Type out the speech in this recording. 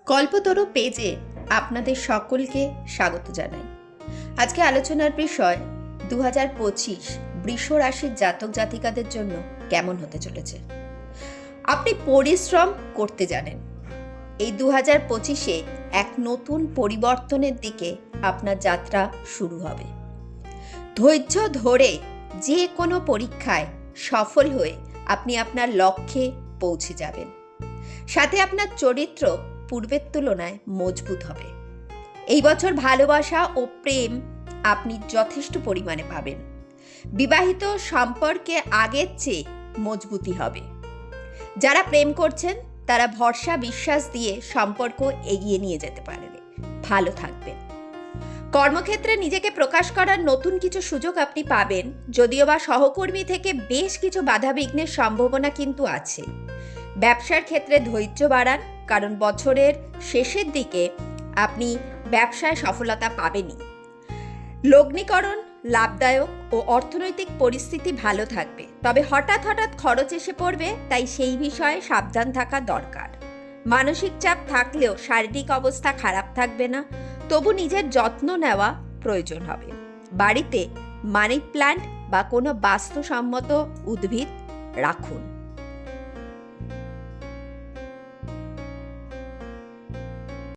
কল্পতরু পেজে আপনাদের সকলকে স্বাগত জানাই। আজকে আলোচনার বিষয় 2025 বৃষ রাশির জাতক জাতিকাদের জন্য কেমন হতে চলেছে। আপনি পরিশ্রম করতে জানেন। এই 2025-এ এক নতুন পরিবর্তনের দিকে আপনার যাত্রা শুরু হবে। ধৈর্য ধরে যে কোনো পরীক্ষায় সফল হয়ে আপনি আপনার লক্ষ্যে পৌঁছে যাবেন। সাথে আপনার চরিত্র পূর্বের তুলনায় মজবুত হবে। এই বছর ভালোবাসা ও প্রেম আপনি যথেষ্ট পরিমাণে পাবেন। বিবাহিত সম্পর্কে আগের চেয়ে মজবুতি হবে। যারা প্রেম করছেন তারা ভরসা বিশ্বাস দিয়ে সম্পর্ক এগিয়ে নিয়ে যেতে পারেন। ভালো থাকবেন। কর্মক্ষেত্রে নিজেকে প্রকাশ করার নতুন কিছু সুযোগ আপনি পাবেন, যদিও বা সহকর্মী থেকে বেশ কিছু বাধাবিঘ্নের সম্ভাবনা কিন্তু আছে। ব্যবসার ক্ষেত্রে ধৈর্য বাড়ান, কারণ বছরের শেষের দিকে আপনি ব্যবসায় সফলতা পাবেনই। লগ্নীকরণ লাভদায়ক ও অর্থনৈতিক পরিস্থিতি ভালো থাকবে, তবে হঠাৎ খরচ এসে পড়বে, তাই সেই বিষয়ে সাবধান থাকা দরকার। মানসিক চাপ থাকলেও শারীরিক অবস্থা খারাপ থাকবে না, তবু নিজের যত্ন নেওয়া প্রয়োজন হবে। বাড়িতে মানি প্ল্যান্ট বা কোনো বাস্তুসম্মত উদ্ভিদ রাখুন।